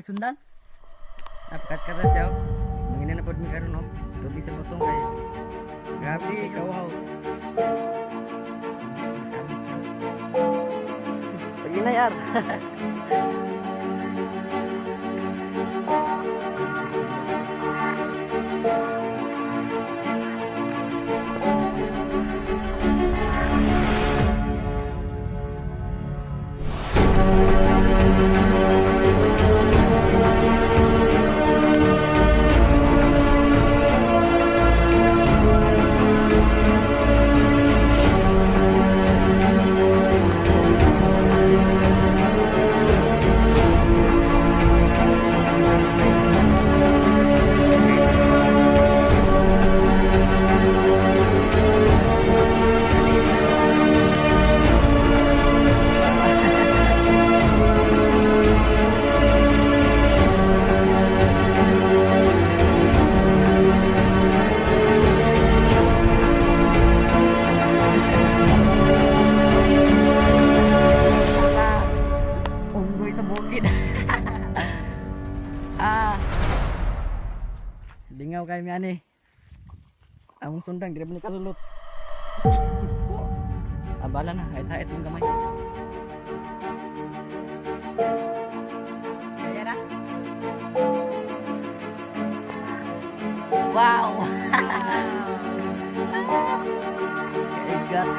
sundan. Napakat-kata siya. Mangina na po mi karon og tubi sa butong kay. Grabe, kawaw. Pagi na yar. Sa bukid. Lingaw kay mi ani. Among sundang dire ni kalulot. Abala na, hait-hait yung gamay. Kaya na. Wow. Kaigat.